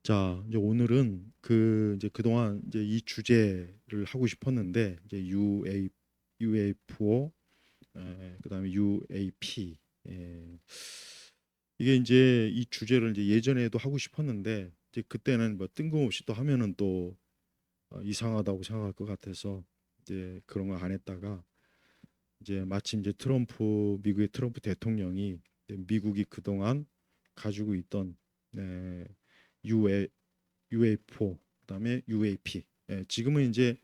자, 이제 오늘은 이제 그동안 이제 이 주제를 하고 싶었는데 이제 UFO, 그다음에 UAP. 예. 이게 이제 이 주제를 이제 예전에도 하고 싶었는데 이제 그때는 뭐 뜬금없이 또 하면은 또 이상하다고 생각할 것 같아서 이제 그런 거 안 했다가 이제 마침 이제 미국의 트럼프 대통령이 이제 미국이 그동안 가지고 있던 네, UFO 그다음에 UAP. 지금은 이제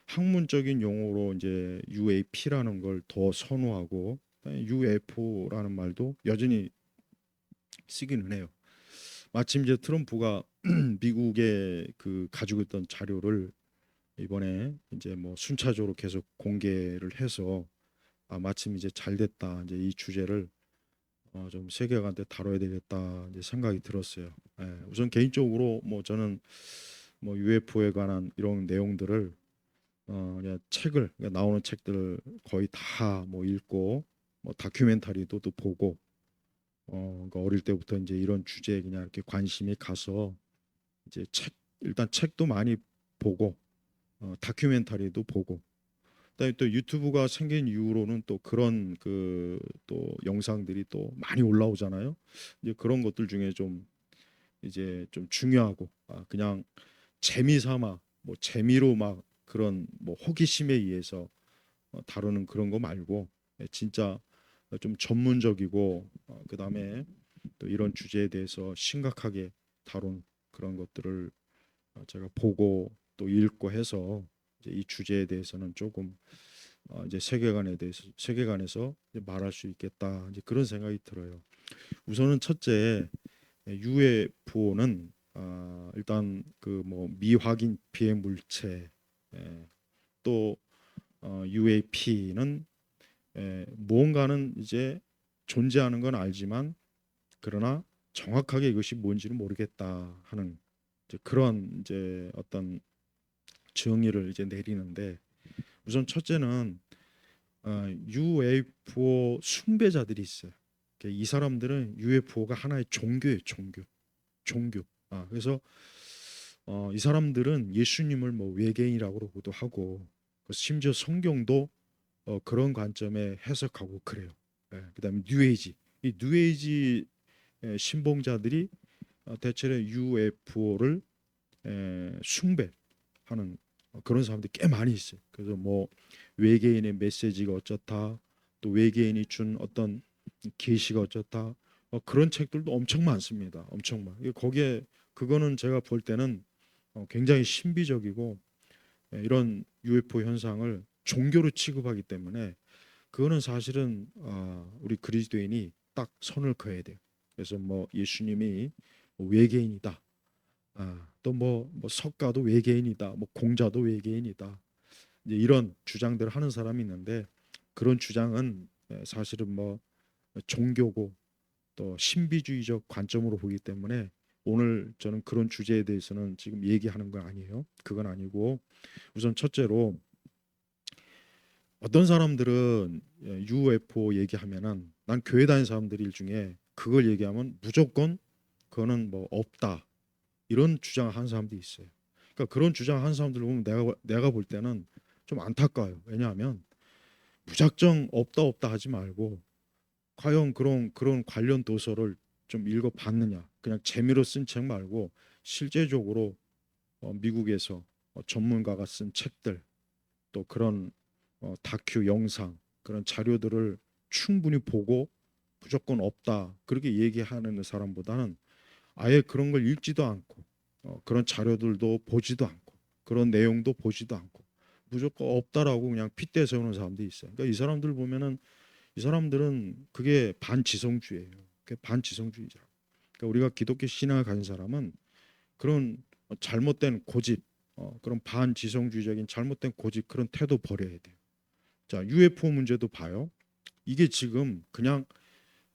학문적인 용어로 이제 UAP라는 걸 더 선호하고 UFO라는 말도 여전히 쓰기는 해요. 마침 이제 트럼프가 미국의 그 가지고 있던 자료를 이번에 이제 뭐 순차적으로 계속 공개를 해서 마침 이제 잘 됐다. 이제 이 주제를 좀 세계관한테 다뤄야 되겠다 이제 생각이 들었어요. 우선 개인적으로 뭐 저는 뭐 UFO에 관한 이런 내용들을 그냥 그러니까 나오는 책들을 거의 다 뭐 읽고 뭐 다큐멘터리도 또 보고 그러니까 어릴 때부터 이제 이런 주제에 그냥 이렇게 관심이 가서 이제 일단 책도 많이 보고 다큐멘터리도 보고 그다음에 또 유튜브가 생긴 이후로는 또 그런 그 또 영상들이 또 많이 올라오잖아요. 이제 그런 것들 중에 좀 이제 좀 중요하고 그냥 재미삼아 뭐 재미로 막 그런 뭐 호기심에 의해서 다루는 그런 거 말고 진짜 좀 전문적이고 그다음에 또 이런 주제에 대해서 심각하게 다룬 그런 것들을 제가 보고 또 읽고 해서 이제 이 주제에 대해서는 조금 이제 세계관에서 이제 말할 수 있겠다 이제 그런 생각이 들어요. 우선은 첫째 UFO는 일단 그 뭐 미확인 비행 물체 또 UAP는 무언가는 이제 존재하는 건 알지만 그러나 정확하게 이것이 뭔지는 모르겠다 하는 이제 그런 이제 어떤 정의를 이제 내리는데 우선 첫째는 UFO 숭배자들이 있어요. 이 사람들은 UFO가 하나의 종교예요, 종교. 그래서 이 사람들은 예수님을 뭐 외계인이라고 그러고도 하고 심지어 성경도 그런 관점에 해석하고 그래요. 그다음에 뉴에이지 이 뉴에이지 신봉자들이 대체로 UFO를 숭배하는 그런 사람들이 꽤 많이 있어요. 그래서 뭐 외계인의 메시지가 어쩌다 또 외계인이 준 어떤 계시가 어쩌다 그런 책들도 엄청 많습니다. 엄청 많. 거기에 그거는 제가 볼 때는 굉장히 신비적이고 이런 UFO 현상을 종교로 취급하기 때문에 그거는 사실은 우리 그리스도인이 딱 선을 그어야 돼요. 그래서 뭐 예수님이 외계인이다. 또뭐 석가도 외계인이다. 뭐 공자도 외계인이다. 이제 이런 주장들을 하는 사람이 있는데 그런 주장은 사실은 뭐 종교고 또 신비주의적 관점으로 보기 때문에 오늘 저는 그런 주제에 대해서는 지금 얘기하는 거 아니에요. 그건 아니고 우선 첫째로 어떤 사람들은 UFO 얘기하면은 난 교회 다니는 사람들 중에 그걸 얘기하면 무조건 그거는 뭐 없다 이런 주장을 하는 사람도 있어요. 그러니까 그런 주장을 하는 사람들 보면 내가 볼 때는 좀 안타까워요. 왜냐하면 무작정 없다 하지 말고 과연 그런 관련 도서를 좀 읽어봤느냐. 그냥 재미로 쓴 책 말고 실제적으로 미국에서 전문가가 쓴 책들 또 그런 다큐 영상 그런 자료들을 충분히 보고 무조건 없다 그렇게 얘기하는 사람보다는 아예 그런 걸 읽지도 않고 그런 자료들도 보지도 않고 그런 내용도 보지도 않고 무조건 없다라고 그냥 핏대 세우는 사람들이 있어요. 그러니까 이 사람들 보면은 이 사람들은 그게 반지성주의예요. 그게 반지성주의자. 그러니까 우리가 기독교 신앙을 가진 사람은 그런 잘못된 고집, 그런 반지성주의적인 잘못된 고집 그런 태도 버려야 돼요. 자, UFO 문제도 봐요. 이게 지금 그냥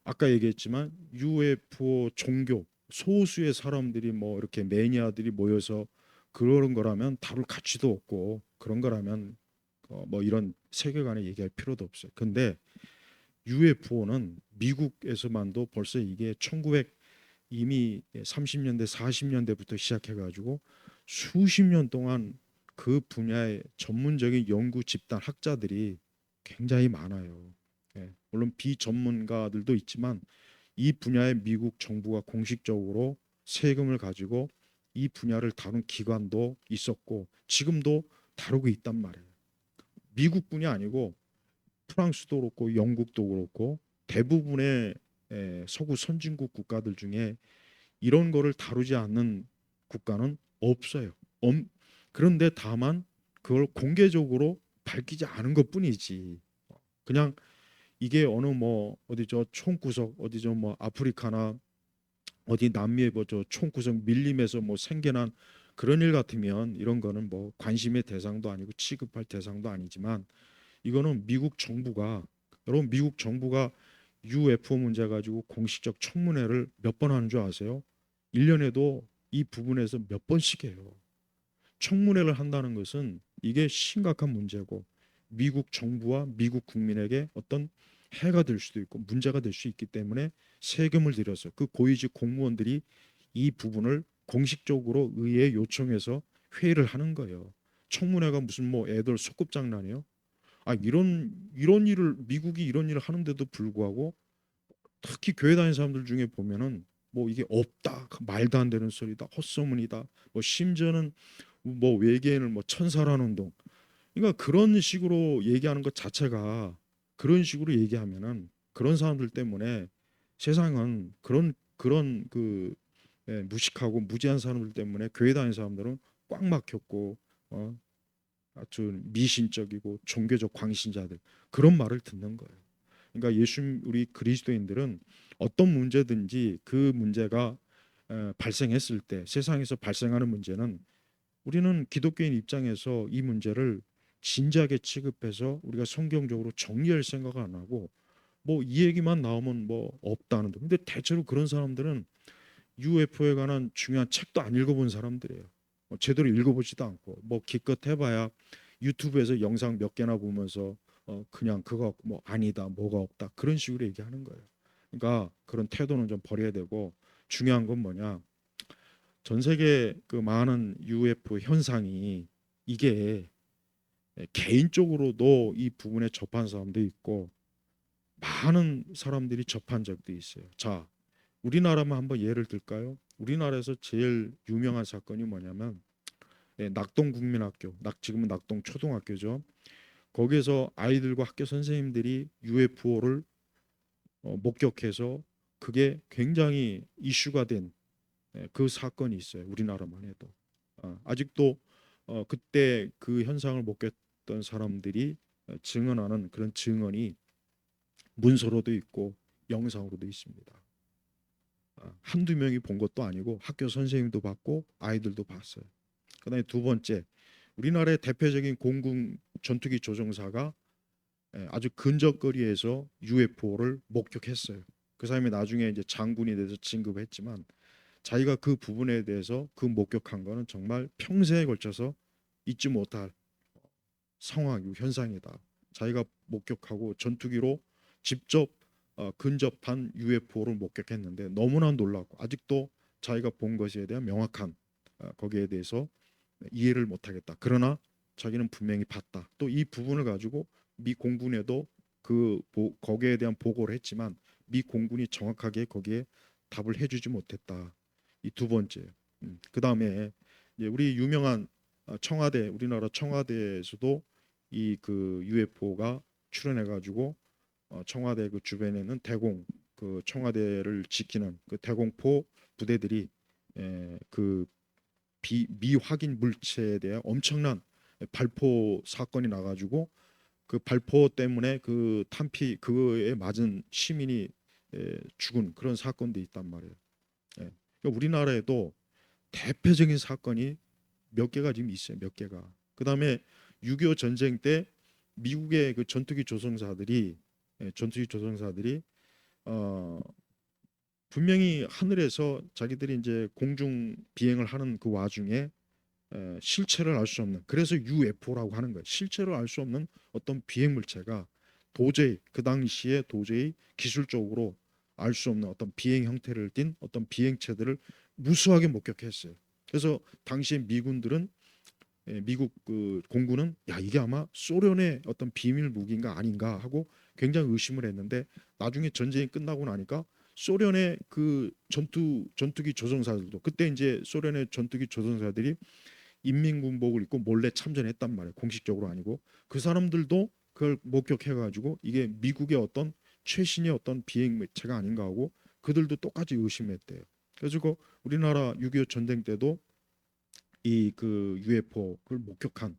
아까 얘기했지만 UFO 종교 소수의 사람들이 뭐 이렇게 매니아들이 모여서 그런 거라면 다룰 가치도 없고 그런 거라면 뭐 이런 세계관에 얘기할 필요도 없어요. 근데 UFO는 미국에서만도 벌써 이게 이미 30년대 40년대부터 시작해가지고 수십 년 동안 그 분야의 전문적인 연구 집단 학자들이 굉장히 많아요. 예, 물론 비전문가들도 있지만 이 분야에 미국 정부가 공식적으로 세금을 가지고 이 분야를 다룬 기관도 있었고 지금도 다루고 있단 말이에요. 미국뿐이 아니고 프랑스도 그렇고 영국도 그렇고 대부분의 서구 선진국 국가들 중에 이런 거를 다루지 않는 국가는 없어요. 그런데 다만 그걸 공개적으로 밝히지 않은 것뿐이지. 그냥 이게 어느 뭐 어디 저 총구석 어디 저 뭐 아프리카나 어디 남미의 뭐저 총구석 밀림에서 뭐 생겨난 그런 일 같으면 이런 거는 뭐 관심의 대상도 아니고 취급할 대상도 아니지만 이거는 미국 정부가 여러분 미국 정부가 UFO 문제 가지고 공식적 청문회를 몇 번 하는 줄 아세요? 1년에도 이 부분에서 몇 번씩 해요. 청문회를 한다는 것은 이게 심각한 문제고 미국 정부와 미국 국민에게 어떤 해가 될 수도 있고 문제가 될 수 있기 때문에 세금을 들여서 그 고위직 공무원들이 이 부분을 공식적으로 의회에 요청해서 회의를 하는 거예요. 청문회가 무슨 뭐 애들 소꿉장난이에요? 아 이런 일을 미국이 이런 일을 하는데도 불구하고 특히 교회 다니는 사람들 중에 보면은 뭐 이게 없다 말도 안 되는 소리다 헛소문이다 뭐 심지어는 뭐 외계인을 뭐 천사라는 운동 그러니까 그런 식으로 얘기하는 것 자체가 그런 식으로 얘기하면은 그런 사람들 때문에 세상은 그런 그 무식하고 무지한 사람들 때문에 교회 다니는 사람들은 꽉 막혔고 아주 미신적이고 종교적 광신자들 그런 말을 듣는 거예요. 그러니까 우리 그리스도인들은 어떤 문제든지 그 문제가 발생했을 때 세상에서 발생하는 문제는 우리는 기독교인 입장에서 이 문제를 진지하게 취급해서 우리가 성경적으로 정리할 생각을 안 하고 뭐 이 얘기만 나오면 뭐 없다는데 근데 대체로 그런 사람들은 UFO에 관한 중요한 책도 안 읽어본 사람들이에요. 제대로 읽어보지도 않고 뭐 기껏 해봐야 유튜브에서 영상 몇 개나 보면서 그냥 그거 뭐 아니다 뭐가 없다 그런 식으로 얘기하는 거예요. 그러니까 그런 태도는 좀 버려야 되고 중요한 건 뭐냐 전 세계 그 많은 UFO 현상이 이게 개인적으로도 이 부분에 접한 사람도 있고 많은 사람들이 접한 적도 있어요. 자, 우리나라만 한번 예를 들까요? 우리나라에서 제일 유명한 사건이 뭐냐면 낙동국민학교, 지금은 낙동 초등학교죠. 거기에서 아이들과 학교 선생님들이 UFO를 목격해서 그게 굉장히 이슈가 된 그 사건이 있어요. 우리나라만 해도 아직도 그때 그 현상을 목격했던 사람들이 증언하는 그런 증언이 문서로도 있고 영상으로도 있습니다. 한두 명이 본 것도 아니고 학교 선생님도 봤고 아이들도 봤어요. 그다음에 두 번째, 우리나라의 대표적인 공군 전투기 조종사가 아주 근접거리에서 UFO를 목격했어요. 그 사람이 나중에 이제 장군이 돼서 진급했지만 자기가 그 부분에 대해서 그 목격한 거는 정말 평생에 걸쳐서 잊지 못할 상황이고 현상이다. 자기가 목격하고 전투기로 직접 근접한 UFO를 목격했는데 너무나 놀랐고 아직도 자기가 본 것에 대한 명확한 거기에 대해서 이해를 못하겠다. 그러나 자기는 분명히 봤다. 또 이 부분을 가지고 미 공군에도 거기에 대한 보고를 했지만 미 공군이 정확하게 거기에 답을 해주지 못했다. 이 두 번째. 그 다음에 우리 유명한 청와대 우리나라 청와대에서도 이 그 UFO가 출현해가지고 청와대 그 주변에는 대공 그 청와대를 지키는 그 대공포 부대들이 그 미확인 물체에 대한 엄청난 발포 사건이 나가지고 그 발포 때문에 그 탄피 그에 맞은 시민이 죽은 그런 사건도 있단 말이에요. 예. 그러니까 우리나라에도 대표적인 사건이 몇 개가 지금 있어요. 몇 개가. 그다음에 6.25 전쟁 때 미국의 그 전투기 조종사들이 어, 분명히 하늘에서 자기들이 이제 공중 비행을 하는 그 와중에 실체를 알 수 없는 그래서 UFO라고 하는 거예요. 실체를 알 수 없는 어떤 비행 물체가 도저히 그 당시에 도저히 기술적으로 알 수 없는 어떤 비행 형태를 띤 어떤 비행체들을 무수하게 목격했어요. 그래서 당시에 미군들은 미국 그 공군은 야 이게 아마 소련의 어떤 비밀 무기인가 아닌가 하고 굉장히 의심을 했는데 나중에 전쟁이 끝나고 나니까 소련의 그 전투기 조종사들도 그때 이제 소련의 전투기 조종사들이 인민군복을 입고 몰래 참전했단 말이에요. 공식적으로 아니고 그 사람들도 그걸 목격해가지고 이게 미국의 어떤 최신의 어떤 비행체가 아닌가 하고 그들도 똑같이 의심했대요. 그래서 우리나라 6.25 전쟁 때도 이 그 UFO를 목격한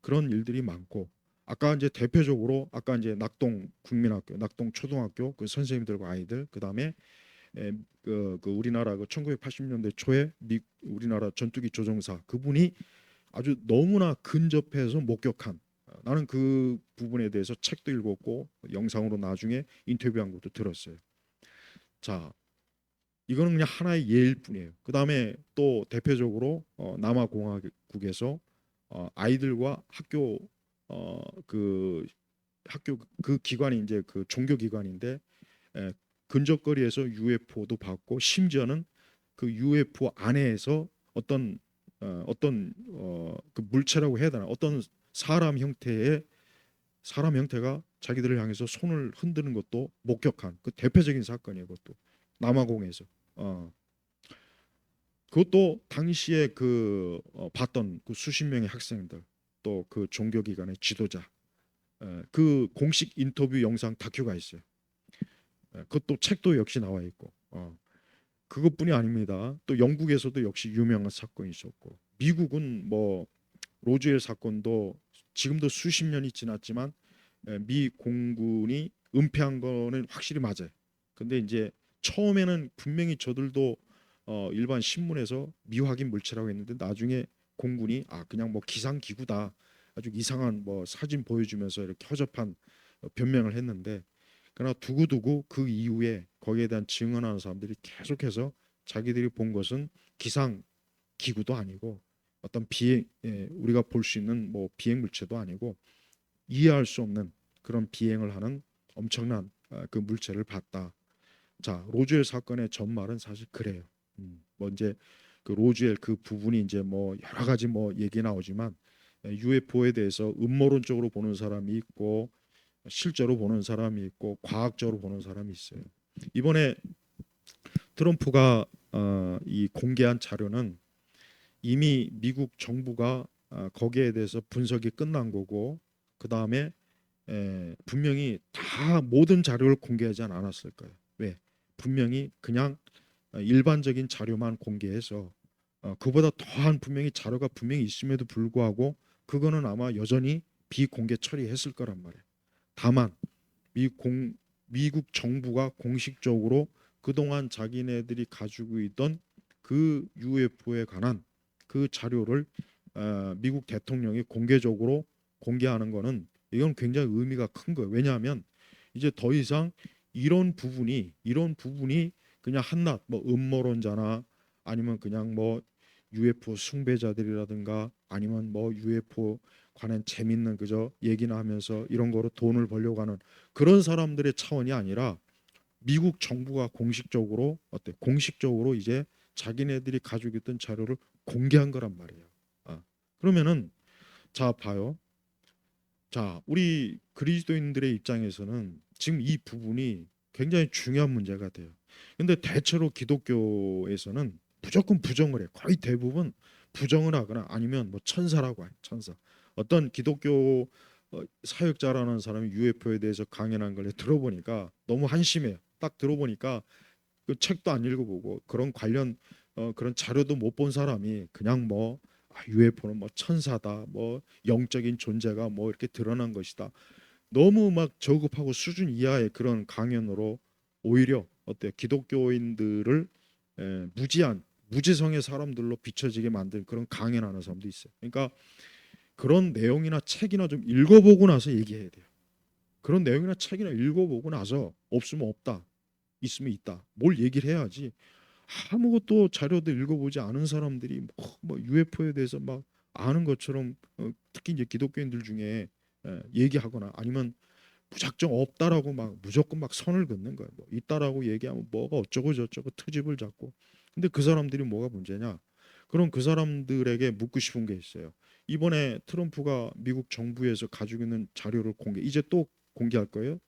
그런 일들이 많고 아까 이제 대표적으로 아까 이제 낙동 국민학교, 낙동 초등학교 그 선생님들과 아이들 그다음에 그 우리나라 그 1980년대 초에 우리나라 전투기 조종사 그분이 아주 너무나 근접해서 목격한 나는 그 부분에 대해서 책도 읽었고 영상으로 나중에 인터뷰한 것도 들었어요. 자, 이거는 그냥 하나의 예일 뿐이에요. 그다음에 또 대표적으로 남아공화국에서 아이들과 그 학교 그 기관이 이제 그 종교 기관인데 에, 근접거리에서 UFO도 봤고 심지어는 그 UFO 안에서 그 물체라고 해야 되나 어떤 사람 형태가 자기들을 향해서 손을 흔드는 것도 목격한 그 대표적인 사건이에요. 그것도 남아공에서 그것도 당시에 봤던 그 수십 명의 학생들 또 그 종교기관의 지도자 그 공식 인터뷰 영상 다큐가 있어요. 그것도 책도 역시 나와 있고 그것뿐이 아닙니다. 또 영국에서도 역시 유명한 사건이 있었고 미국은 뭐 로즈웰 사건도 지금도 수십 년이 지났지만 미 공군이 은폐한 거는 확실히 맞아요. 근데 이제 처음에는 분명히 저들도 일반 신문에서 미확인 물체라고 했는데 나중에 공군이 그냥 뭐 기상 기구다 아주 이상한 뭐 사진 보여주면서 이렇게 허접한 변명을 했는데 그러나 두고두고 그 이후에 거기에 대한 증언하는 사람들이 계속해서 자기들이 본 것은 기상 기구도 아니고 어떤 우리가 볼 수 있는 뭐 비행 물체도 아니고 이해할 수 없는 그런 비행을 하는 엄청난 그 물체를 봤다. 자, 로즈웰 사건의 전말은 사실 그래요. 뭐 이제 그 로즈웰 그 부분이 이제 뭐 여러 가지 뭐 얘기 나오지만 UFO에 대해서 음모론적으로 보는 사람이 있고 실제로 보는 사람이 있고 과학적으로 보는 사람이 있어요. 이번에 트럼프가 이 공개한 자료는 이미 미국 정부가 거기에 대해서 분석이 끝난 거고 그 다음에 분명히 다 모든 자료를 공개하지 않았을 거예요. 왜? 분명히 그냥 일반적인 자료만 공개해서 그보다 더한 분명히 자료가 분명히 있음에도 불구하고 그거는 아마 여전히 비공개 처리했을 거란 말이에요. 다만 미국 정부가 공식적으로 그동안 자기네들이 가지고 있던 그 UFO에 관한 그 자료를 미국 대통령이 공개적으로 공개하는 거는 이건 굉장히 의미가 큰 거예요. 왜냐하면 이제 더 이상 이런 부분이 그냥 한낱 뭐 음모론자나 아니면 그냥 뭐 UFO 숭배자들이라든가 아니면 뭐 UFO 관한 재밌는 그저 얘기나 하면서 이런 거로 돈을 벌려고 하는 그런 사람들의 차원이 아니라 미국 정부가 공식적으로 이제 자기네들이 가지고 있던 자료를 공개한 거란 말이에요. 그러면은 자 봐요. 자 우리 그리스도인들의 입장에서는 지금 이 부분이 굉장히 중요한 문제가 돼요. 근데 대체로 기독교에서는 무조건 부정을 해. 거의 대부분 부정을 하거나 아니면 뭐 천사라고 해. 천사. 어떤 기독교 사역자라는 사람이 UFO에 대해서 강연한 걸 들어보니까 너무 한심해요. 딱 들어보니까 그 책도 안 읽어보고 그런 관련 그런 자료도 못 본 사람이 그냥 뭐 UFO는 뭐 천사다, 뭐 영적인 존재가 뭐 이렇게 드러난 것이다. 너무 막 저급하고 수준 이하의 그런 강연으로 오히려 어때 기독교인들을 무지성의 사람들로 비춰지게 만든 그런 강연하는 사람도 있어요. 그러니까 그런 내용이나 책이나 좀 읽어보고 나서 얘기해야 돼요. 그런 내용이나 책이나 읽어보고 나서 없으면 없다, 있으면 있다. 뭘 얘기를 해야지. 아무것도 자료도 읽어보지 않은 사람들이 뭐 UFO에 대해서 막 아는 것처럼 특히 이제 기독교인들 중에 얘기하거나 아니면 무작정 없다라고 막 무조건 막 선을 긋는 거예요. 뭐 있다라고 얘기하면 뭐가 어쩌고 저쩌고 트집을 잡고. 근데 그 사람들이 뭐가 문제냐? 그럼 그 사람들에게 묻고 싶은 게 있어요. 이번에 트럼프가 미국 정부에서 가지고 있는 자료를 이제 또 공개할 거예요.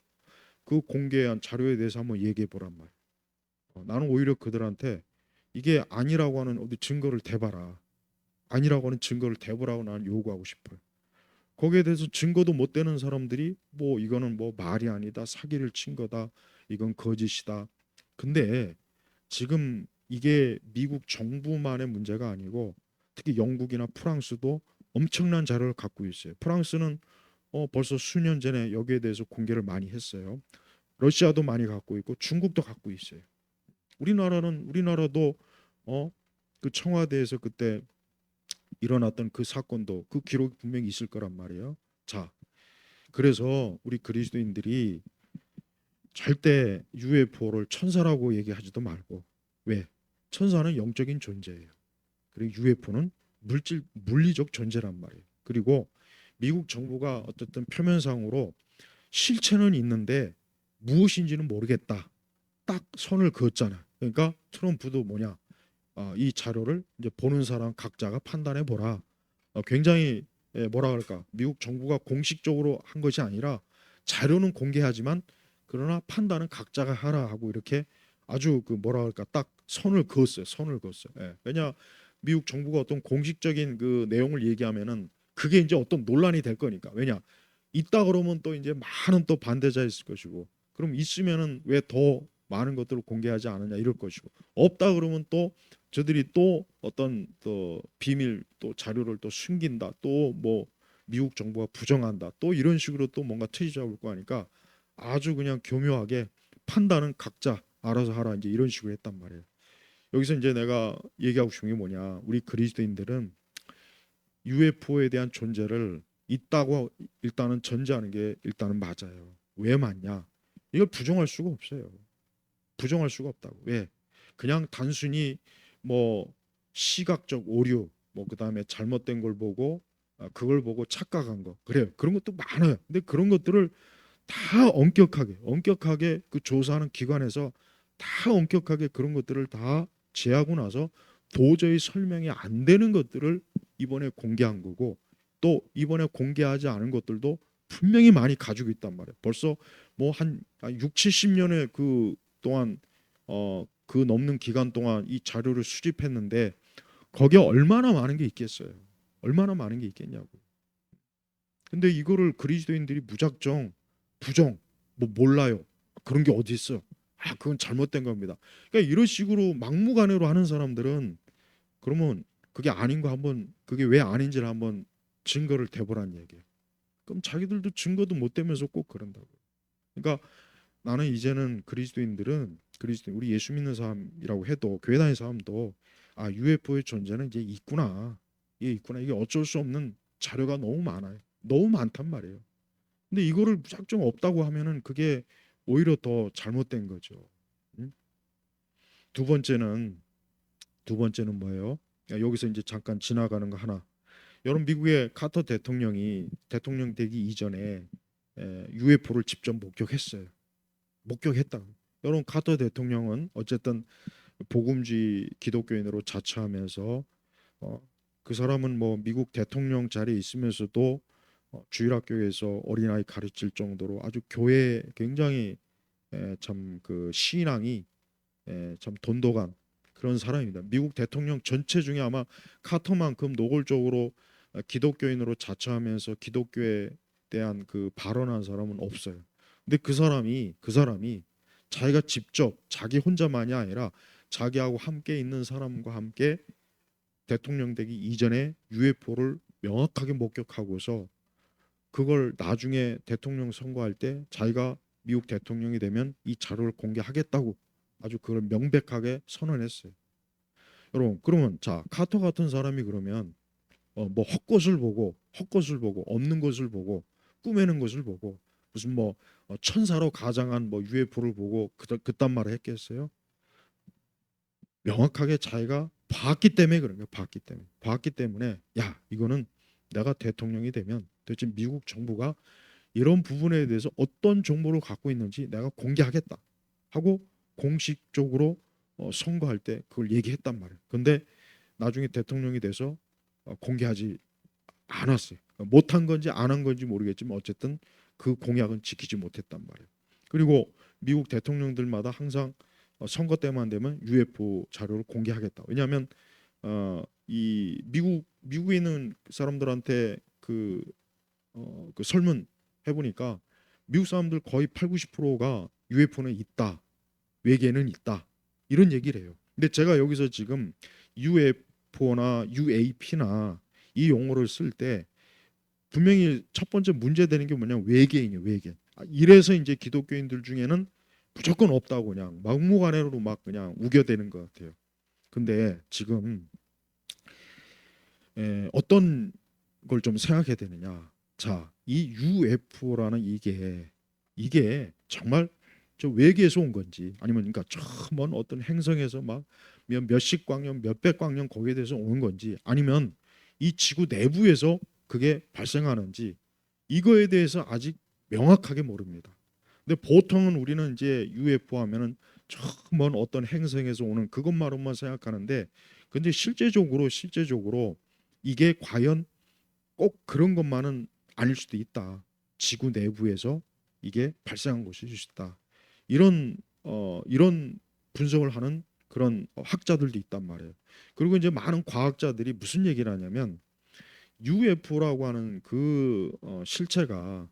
그 공개한 자료에 대해서 한번 얘기해 보란 말이에요. 나는 오히려 그들한테 이게 아니라고 하는 어디 증거를 대봐라. 아니라고 하는 증거를 대보라고 나는 요구하고 싶어요. 거기에 대해서 증거도 못 되는 사람들이 뭐 이거는 뭐 말이 아니다, 사기를 친 거다, 이건 거짓이다. 근데 지금 이게 미국 정부만의 문제가 아니고 특히 영국이나 프랑스도 엄청난 자료를 갖고 있어요. 프랑스는 벌써 수년 전에 여기에 대해서 공개를 많이 했어요. 러시아도 많이 갖고 있고 중국도 갖고 있어요. 우리나라도 그 청와대에서 그때 일어났던 그 사건도 그 기록이 분명히 있을 거란 말이에요. 자, 그래서 우리 그리스도인들이 절대 UFO를 천사라고 얘기하지도 말고 왜? 천사는 영적인 존재예요. 그리고 UFO는 물리적 존재란 말이에요. 그리고 미국 정부가 어쨌든 표면상으로 실체는 있는데 무엇인지는 모르겠다. 딱 선을 그었잖아. 그러니까 트럼프도 뭐냐? 이 자료를 이제 보는 사람 각자가 판단해 보라. 굉장히 뭐라 그럴까? 미국 정부가 공식적으로 한 것이 아니라 자료는 공개하지만 그러나 판단은 각자가 하라 하고 이렇게 아주 그 뭐라 그럴까? 딱 선을 그었어요. 선을 그었어요. 예. 왜냐 미국 정부가 어떤 공식적인 그 내용을 얘기하면은 그게 이제 어떤 논란이 될 거니까. 왜냐 있다 그러면 또 이제 많은 또 반대자 있을 것이고 그럼 있으면은 왜 더 많은 것들을 공개하지 않느냐 이럴 것이고 없다 그러면 또 저들이 또 어떤 또 비밀 또 자료를 또 숨긴다 또 뭐 미국 정부가 부정한다 또 이런 식으로 또 뭔가 트집 잡을 거 하니까 아주 그냥 교묘하게 판단은 각자 알아서 하라 이제 이런 식으로 했단 말이에요. 여기서 이제 내가 얘기하고 싶은 게 뭐냐 우리 그리스도인들은 UFO에 대한 존재를 있다고 일단은 전제하는 게 일단은 맞아요. 왜 맞냐? 이걸 부정할 수가 없어요. 부정할 수가 없다고. 왜? 그냥 단순히 뭐 시각적 오류, 뭐 그다음에 잘못된 걸 보고 그걸 보고 착각한 거. 그래요. 그런 것도 많아요. 근데 그런 것들을 다 엄격하게 그 조사하는 기관에서 다 엄격하게 그런 것들을 다 제하고 나서 도저히 설명이 안 되는 것들을 이번에 공개한 거고 또 이번에 공개하지 않은 것들도 분명히 많이 가지고 있단 말이에요. 벌써 뭐 한 6, 70년의 그 동안 그 넘는 기간 동안 이 자료를 수집했는데 거기에 얼마나 많은 게 있겠어요. 얼마나 많은 게 있겠냐고. 근데 이거를 그리스도인들이 무작정 부정 뭐 몰라요. 그런 게 어디 있어? 그건 잘못된 겁니다. 그러니까 이런 식으로 막무가내로 하는 사람들은 그러면 그게 아닌 거 한번 그게 왜 아닌지를 한번 증거를 대보란 얘기예요. 그럼 자기들도 증거도 못 대면서 꼭 그런다고. 그러니까 나는 이제는 그리스도인 우리 예수 믿는 사람이라고 해도 교회 다니는 사람도 UFO의 존재는 이제 있구나. 이게 있구나. 이게 어쩔 수 없는 자료가 너무 많아요. 너무 많단 말이에요. 근데 이거를 무작정 없다고 하면은 그게 오히려 더 잘못된 거죠. 음? 두 번째는 뭐예요? 여기서 이제 잠깐 지나가는 거 하나. 여러분 미국의 카터 대통령이 대통령 되기 이전에 UFO를 직접 목격했어요. 목격했다. 여러분 카터 대통령은 어쨌든 복음주의 기독교인으로 자처하면서 어, 그 사람은 뭐 미국 대통령 자리에 있으면서도 주일학교에서 어린아이 가르칠 정도로 아주 교회 굉장히 참 그 신앙이 참 돈독한 그런 사람입니다. 미국 대통령 전체 중에 아마 카터만큼 노골적으로 기독교인으로 자처하면서 기독교에 대한 그 발언한 사람은 없어요. 근데 그 사람이 자기가 직접 자기 혼자만이 아니라 자기하고 함께 있는 사람과 함께 대통령 되기 이전에 UFO를 명확하게 목격하고서 그걸 나중에 대통령 선거할 때 자기가 미국 대통령이 되면 이 자료를 공개하겠다고 아주 그걸 명백하게 선언했어요. 여러분 그러면 자 카터 같은 사람이 그러면 뭐 헛것을 보고 없는 것을 보고 꾸미는 것을 보고 무슨 뭐 천사로 가장한 뭐 UFO를 보고 그딴 말을 했겠어요? 명확하게 자기가 봤기 때문에 그런 거예요. 봤기 때문에 야 이거는 내가 대통령이 되면 도대체 미국 정부가 이런 부분에 대해서 어떤 정보를 갖고 있는지 내가 공개하겠다 하고 공식적으로 선거할 때 그걸 얘기했단 말이에요. 근데 나중에 대통령이 돼서 공개하지 않았어요. 못한 건지 안 한 건지 모르겠지만 어쨌든 그 공약은 지키지 못했단 말이에요. 그리고 미국 대통령들마다 항상 선거 때만 되면 UFO 자료를 공개하겠다. 왜냐하면 이 미국에 있는 사람들한테 그 설문 해보니까 미국 사람들 거의 8, 90%가 UFO는 있다, 외계는 있다 이런 얘기를 해요. 근데 제가 여기서 지금 UFO나 UAP나 이 용어를 쓸 때 분명히 첫 번째 문제되는 게 뭐냐면 외계인이에요, 외계인. 이래서 이제 기독교인들 중에는 무조건 없다고 그냥 막무가내로 막 그냥 우겨대는 것 같아요. 근데 지금 어떤 걸 좀 생각해야 되느냐. 자, 이 UFO라는 이게 정말 저 외계에서 온 건지 아니면 그러니까 저 먼 어떤 행성에서 막 몇십 광년, 몇백 광년 거기에 대해서 오는 건지 아니면 이 지구 내부에서 그게 발생하는지 이거에 대해서 아직 명확하게 모릅니다. 근데 보통은 우리는 이제 UFO 하면은 저 먼 어떤 행성에서 오는 그것만으로만 생각하는데 근데 실제적으로 이게 과연 꼭 그런 것만은 아닐 수도 있다. 지구 내부에서 이게 발생한 것일 수 있다. 이런 분석을 하는 그런 학자들도 있단 말이에요. 그리고 이제 많은 과학자들이 무슨 얘기를 하냐면 UFO라고 하는 그 실체가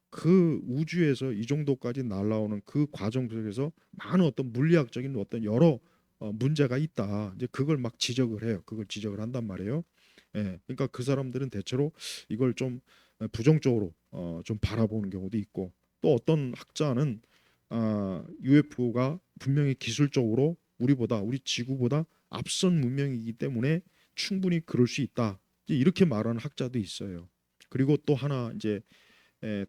그 우주에서 이 정도까지 날아오는 그 과정 속에서 많은 어떤 물리학적인 어떤 여러 문제가 있다. 이제 그걸 막 지적을 해요. 그걸 지적을 한단 말이에요. 예, 그러니까 그 사람들은 대체로 이걸 좀 부정적으로 좀 바라보는 경우도 있고 또 어떤 학자는 UFO가 분명히 기술적으로 우리 지구보다 앞선 문명이기 때문에 충분히 그럴 수 있다. 이제 이렇게 말하는 학자도 있어요. 그리고 또 하나 이제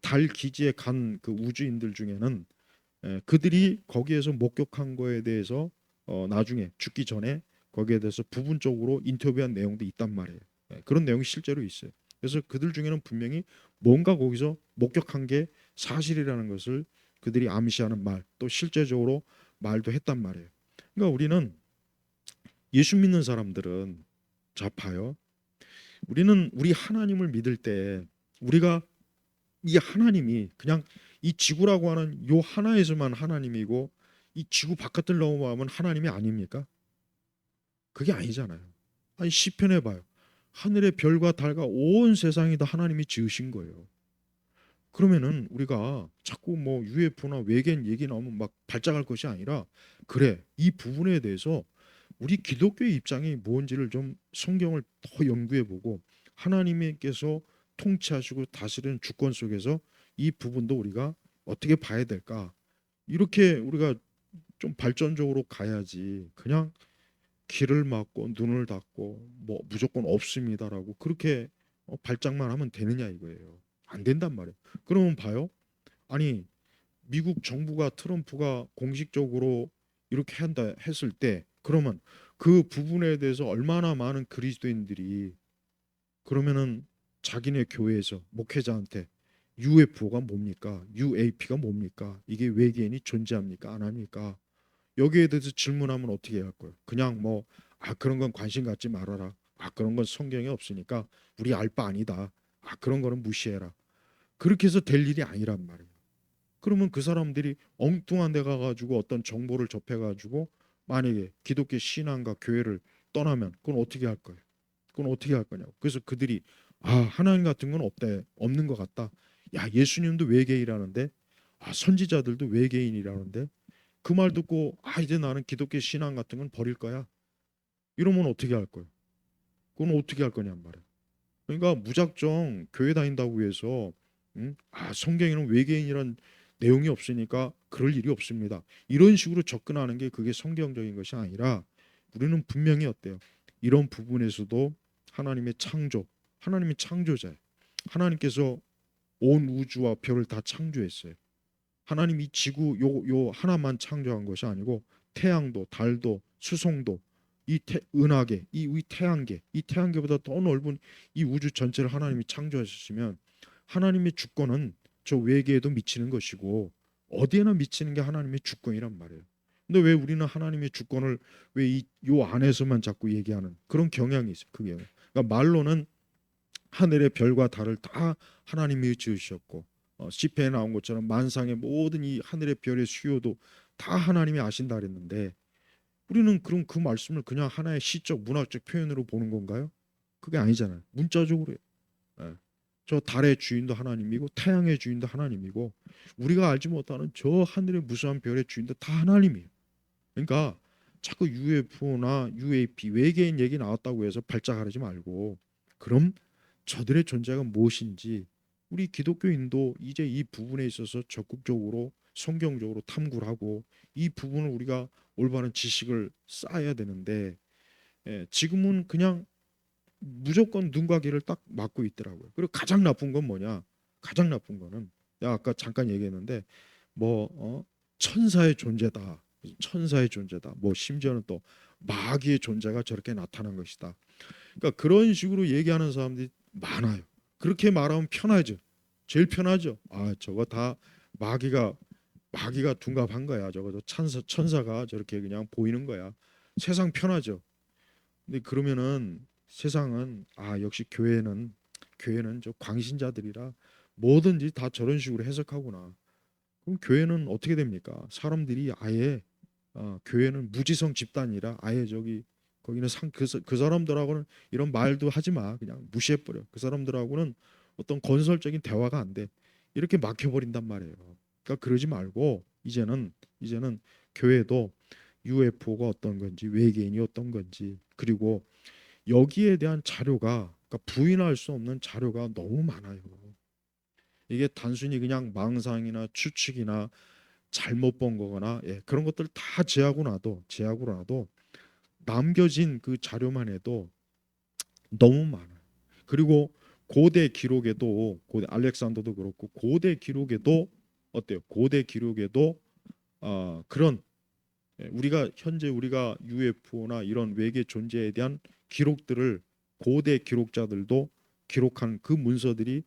달 기지에 간 그 우주인들 중에는 그들이 거기에서 목격한 거에 대해서 나중에 죽기 전에 거기에 대해서 부분적으로 인터뷰한 내용도 있단 말이에요. 그런 내용이 실제로 있어요. 그래서 그들 중에는 분명히 뭔가 거기서 목격한 게 사실이라는 것을 그들이 암시하는 말, 또 실제적으로 말도 했단 말이에요. 그러니까 우리는 예수 믿는 사람들은 자 봐요. 우리는 우리 하나님을 믿을 때 우리가 이 하나님이 그냥 이 지구라고 하는 요 하나에서만 하나님이고 이 지구 바깥을 넘어가면 하나님이 아닙니까? 그게 아니잖아요. 아니 시편해 봐요. 하늘의 별과 달과 온 세상이 다 하나님이 지으신 거예요. 그러면은 우리가 자꾸 뭐 UFO나 외계인 얘기 나오면 막 발작할 것이 아니라 그래 이 부분에 대해서 우리 기독교의 입장이 뭔지를 좀 성경을 더 연구해 보고 하나님께서 통치하시고 다스리는 주권 속에서 이 부분도 우리가 어떻게 봐야 될까 이렇게 우리가 좀 발전적으로 가야지 그냥 귀를 막고 눈을 닫고 뭐 무조건 없습니다라고 그렇게 발작만 하면 되느냐 이거예요. 안 된단 말이에요. 그러면 봐요. 아니 미국 정부가 트럼프가 공식적으로 이렇게 한다 했을 때 그러면 그 부분에 대해서 얼마나 많은 그리스도인들이 그러면은 자기네 교회에서 목회자한테 UFO가 뭡니까? UAP가 뭡니까? 이게 외계인이 존재합니까? 안 합니까? 여기에 대해서 질문하면 어떻게 할 거예요? 그냥 뭐 그런 건 관심 갖지 말아라. 그런 건 성경에 없으니까 우리 알 바 아니다. 그런 거는 무시해라. 그렇게 해서 될 일이 아니란 말이에요. 그러면 그 사람들이 엉뚱한 데 가가지고 어떤 정보를 접해가지고 만약에 기독교 신앙과 교회를 떠나면 그건 어떻게 할 거예요? 그건 어떻게 할 거냐고. 그래서 그들이 하나님 같은 건 없대 없는 것 같다. 야 예수님도 외계인이라는데 선지자들도 외계인이라는데 그 말 듣고 이제 나는 기독교 신앙 같은 건 버릴 거야. 이러면 어떻게 할 거예요? 그건 어떻게 할 거냔 말이에요. 그러니까 무작정 교회 다닌다고 해서 성경에는 외계인이란 내용이 없으니까 그럴 일이 없습니다. 이런 식으로 접근하는 게 그게 성경적인 것이 아니라 우리는 분명히 어때요? 이런 부분에서도 하나님의 창조, 하나님이 창조자예요. 하나님께서 온 우주와 별을 다 창조했어요. 하나님이 지구 요 하나만 창조한 것이 아니고 태양도 달도 수송도 은하계 이 태양계 이 태양계보다 더 넓은 이 우주 전체를 하나님이 창조하셨으면 하나님의 주권은 저 외계에도 미치는 것이고 어디에나 미치는 게 하나님의 주권이란 말이에요. 근데 왜 우리는 하나님의 주권을 왜 요 안에서만 자꾸 얘기하는 그런 경향이 있어요. 그게 그러니까 말로는 하늘의 별과 달을 다 하나님이 지으셨고 시편에 나온 것처럼 만상의 모든 이 하늘의 별의 수요도 다 하나님이 아신다 그랬는데 우리는 그럼 그 말씀을 그냥 하나의 시적 문학적 표현으로 보는 건가요? 그게 아니잖아요. 문자적으로 예. 저 달의 주인도 하나님이고 태양의 주인도 하나님이고 우리가 알지 못하는 저 하늘의 무수한 별의 주인도 다 하나님이에요. 그러니까 자꾸 UFO나 UAP 외계인 얘기 나왔다고 해서 발작하지 말고 그럼 저들의 존재가 무엇인지 우리 기독교인도 이제 이 부분에 있어서 적극적으로 성경적으로 탐구를 하고 이 부분을 우리가 올바른 지식을 쌓아야 되는데 지금은 그냥 무조건 눈과 귀를 딱 막고 있더라고요. 그리고 가장 나쁜 건 뭐냐? 가장 나쁜 거는 내가 아까 잠깐 얘기했는데 뭐 천사의 존재다. 천사의 존재다. 뭐 심지어는 또 마귀의 존재가 저렇게 나타난 것이다. 그러니까 그런 식으로 얘기하는 사람들이 많아요. 그렇게 말하면 편하죠. 제일 편하죠. 아, 저거 다 마귀가 둔갑한 거야. 저거 천사가 저렇게 그냥 보이는 거야. 세상 편하죠. 근데 그러면은 세상은 아 역시 교회는 저 광신자들이라 뭐든지 다 저런 식으로 해석하구나. 그럼 교회는 어떻게 됩니까? 사람들이 아예 교회는 무지성 집단이라 아예 저기 거기는 그 사람들하고는 이런 말도 하지 마. 그냥 무시해 버려. 그 사람들하고는 어떤 건설적인 대화가 안 돼. 이렇게 막혀 버린단 말이에요. 그러니까 그러지 말고 이제는 교회도 UFO가 어떤 건지 외계인이 어떤 건지 그리고 여기에 대한 자료가 그러니까 부인할 수 없는 자료가 너무 많아요. 이게 단순히 그냥 망상이나 추측이나 잘못 본 거거나 그런 것들 다 제하고 나도 남겨진 그 자료만 해도 너무 많아요. 그리고 고대 기록에도 고대 알렉산더도 그렇고 고대 기록에도 어때요? 고대 기록에도 그런 우리가 현재 우리가 UFO나 이런 외계 존재에 대한 기록들을 고대 기록자들도 기록한 그 문서들이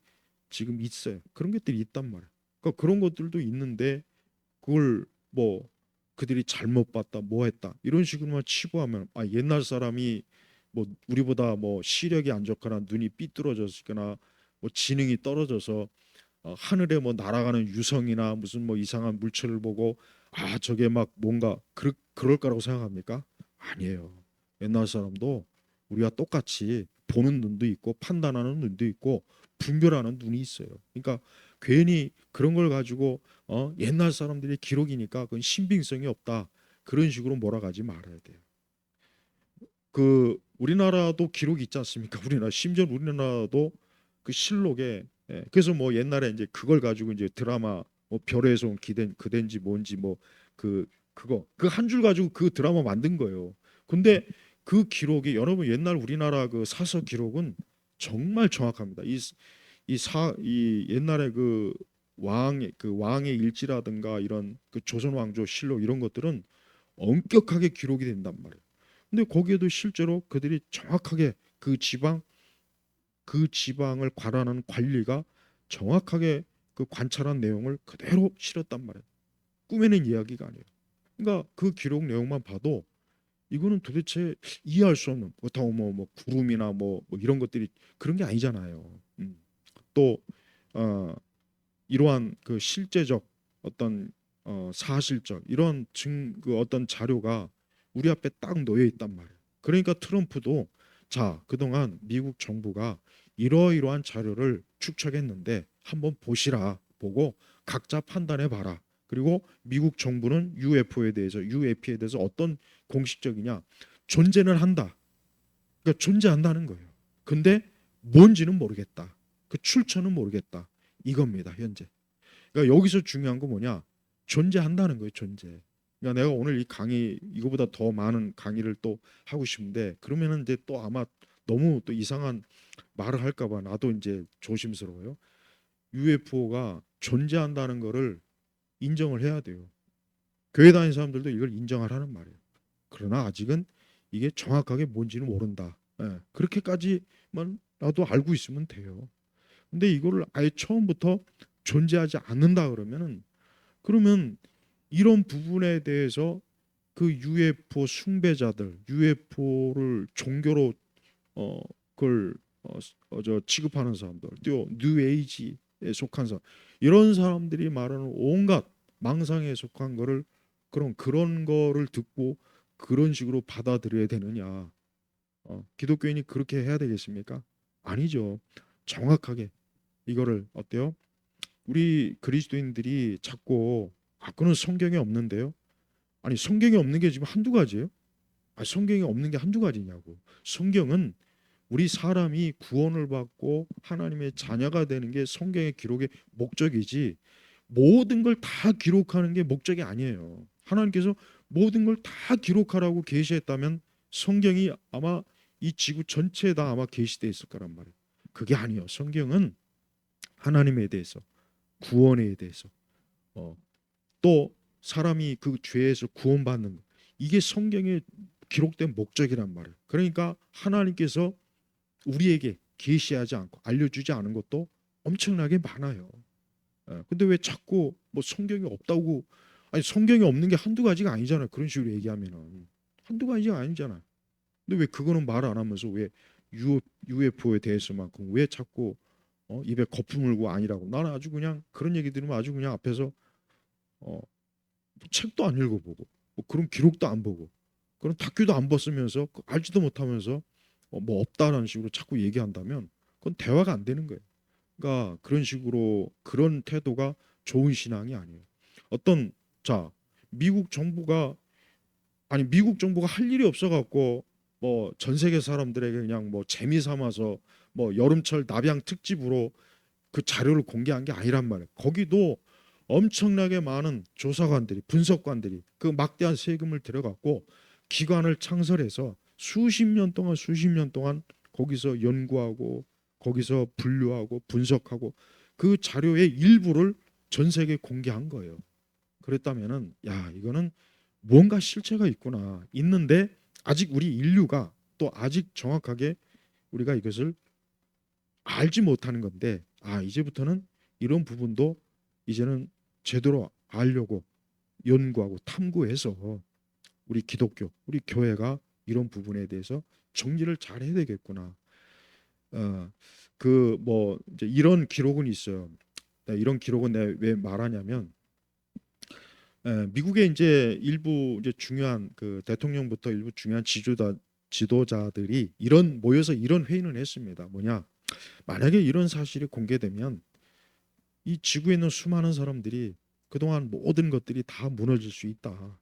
지금 있어요. 그런 것들이 있단 말이에요. 그러니까 그런 것들도 있는데 그걸 뭐 그들이 잘못 봤다, 뭐 했다 이런 식으로만 치부하면 옛날 사람이 뭐 우리보다 뭐 시력이 안 좋거나 눈이 삐뚤어졌거나 뭐 지능이 떨어져서 하늘에 뭐 날아가는 유성이나 무슨 뭐 이상한 물체를 보고 저게 막 뭔가 그럴 거라고 생각합니까? 아니에요. 옛날 사람도 우리가 똑같이 보는 눈도 있고 판단하는 눈도 있고 분별하는 눈이 있어요. 그러니까 괜히 그런 걸 가지고 옛날 사람들의 기록이니까 그건 신빙성이 없다. 그런 식으로 몰아가지 말아야 돼요. 그 우리나라도 기록이 있지 않습니까? 우리나라 심지어 우리나라도 그 실록에 그래서 뭐 옛날에 이제 그걸 가지고 이제 드라마 뭐 별에서 온 그댄지 뭔지 뭐 그 한 줄 가지고 그 드라마 만든 거예요. 근데 그 기록이 여러분 옛날 우리나라 그 사서 기록은 정말 정확합니다. 이 옛날에 그 왕의 일지라든가 이런 그 조선 왕조 실록 이런 것들은 엄격하게 기록이 된단 말이에요. 근데 거기에도 실제로 그들이 정확하게 그 지방을 관할하는 관리가 정확하게 그 관찰한 내용을 그대로 실었단 말이에요. 꾸며낸 이야기가 아니에요. 그러니까 그 기록 내용만 봐도 이거는 도대체 이해할 수 없는 그렇다고 뭐 구름이나 뭐 이런 것들이 그런 게 아니잖아요. 또 이러한 그 실제적 어떤 사실적 이런 그 어떤 자료가 우리 앞에 딱 놓여 있단 말이에요. 그러니까 트럼프도 자 그동안 미국 정부가 이러이러한 자료를 축적했는데 한번 보시라 보고 각자 판단해 봐라. 그리고 미국 정부는 UAP에 대해서 어떤 공식적이냐 존재는 한다. 그러니까 존재한다는 거예요. 근데 뭔지는 모르겠다. 그 출처는 모르겠다. 이겁니다. 현재. 그러니까 여기서 중요한 거 뭐냐? 존재한다는 거예요, 존재. 그러니까 내가 오늘 이 강의 이거보다 더 많은 강의를 또 하고 싶은데 그러면은 이제 또 아마 너무 또 이상한 말을 할까 봐 나도 이제 조심스러워요. UFO가 존재한다는 거를 인정을 해야 돼요. 교회 다니는 사람들도 이걸 인정하라는 말이에요. 그러나 아직은 이게 정확하게 뭔지는 모른다. 그렇게까지만 나도 알고 있으면 돼요. 근데 이거를 아예 처음부터 존재하지 않는다 그러면 이런 부분에 대해서 그 UFO 숭배자들, UFO를 종교로 그걸 저 취급하는 사람들, 또 뉴에이지에 속한 사람, 이런 사람들이 말하는 온갖 망상에 속한 거를 그런 거를 듣고 그런 식으로 받아들여야 되느냐? 기독교인이 그렇게 해야 되겠습니까? 아니죠. 정확하게 이거를 어때요? 우리 그리스도인들이 자꾸 그는 성경에 없는데요. 아니 성경에 없는 게 지금 한두 가지예요? 성경에 없는 게 한두 가지냐고. 성경은 우리 사람이 구원을 받고 하나님의 자녀가 되는 게 성경의 기록의 목적이지 모든 걸 다 기록하는 게 목적이 아니에요. 하나님께서 모든 걸 다 기록하라고 계시했다면 성경이 아마 이 지구 전체에 다 아마 계시되어 있을 거란 말이에요. 그게 아니에요. 성경은 하나님에 대해서, 구원에 대해서, 또 사람이 그 죄에서 구원받는 것, 이게 성경에 기록된 목적이란 말이에요. 그러니까 하나님께서 우리에게 계시하지 않고 알려주지 않은 것도 엄청나게 많아요. 근데 왜 자꾸 뭐 성경이 없다고, 아니 성경이 없는 게 한두 가지가 아니잖아요. 그런 식으로 얘기하면은 한두 가지가 아니잖아요. 근데 왜 그거는 말 안 하면서 왜 UFO에 대해서만큼 왜 자꾸 입에 거품 물고 아니라고. 나는 아주 그냥 그런 얘기 들으면 아주 그냥 앞에서 뭐 책도 안 읽어보고 뭐 그런 기록도 안 보고 그런 다큐도 안 봤으면서 알지도 못하면서 뭐 없다라는 식으로 자꾸 얘기한다면 그건 대화가 안 되는 거예요. 그러니까 그런 식으로 그런 태도가 좋은 신앙이 아니에요. 어떤 자 미국 정부가 할 일이 없어 갖고 뭐 전 세계 사람들에게 그냥 뭐 재미 삼아서 뭐 여름철 남양 특집으로 그 자료를 공개한 게 아니란 말이에요. 거기도 엄청나게 많은 조사관들이 분석관들이 그 막대한 세금을 들여갖고 기관을 창설해서 수십 년 동안 거기서 연구하고 거기서 분류하고 분석하고 그 자료의 일부를 전 세계에 공개한 거예요. 그랬다면은 야 이거는 무언가 실체가 있구나 있는데 아직 우리 인류가 또 아직 정확하게 우리가 이것을 알지 못하는 건데 이제부터는 이런 부분도 이제는 제대로 알려고 연구하고 탐구해서 우리 기독교, 우리 교회가 이런 부분에 대해서 정리를 잘 해야 되겠구나. 그 뭐 이제 이런 기록은 있어요. 이런 기록은 내가 왜 말하냐면 미국의 이제 일부 이제 중요한 그 대통령부터 일부 중요한 지도자들이 이런 모여서 이런 회의를 했습니다. 뭐냐? 만약에 이런 사실이 공개되면 이 지구에 있는 수많은 사람들이 그동안 모든 것들이 다 무너질 수 있다.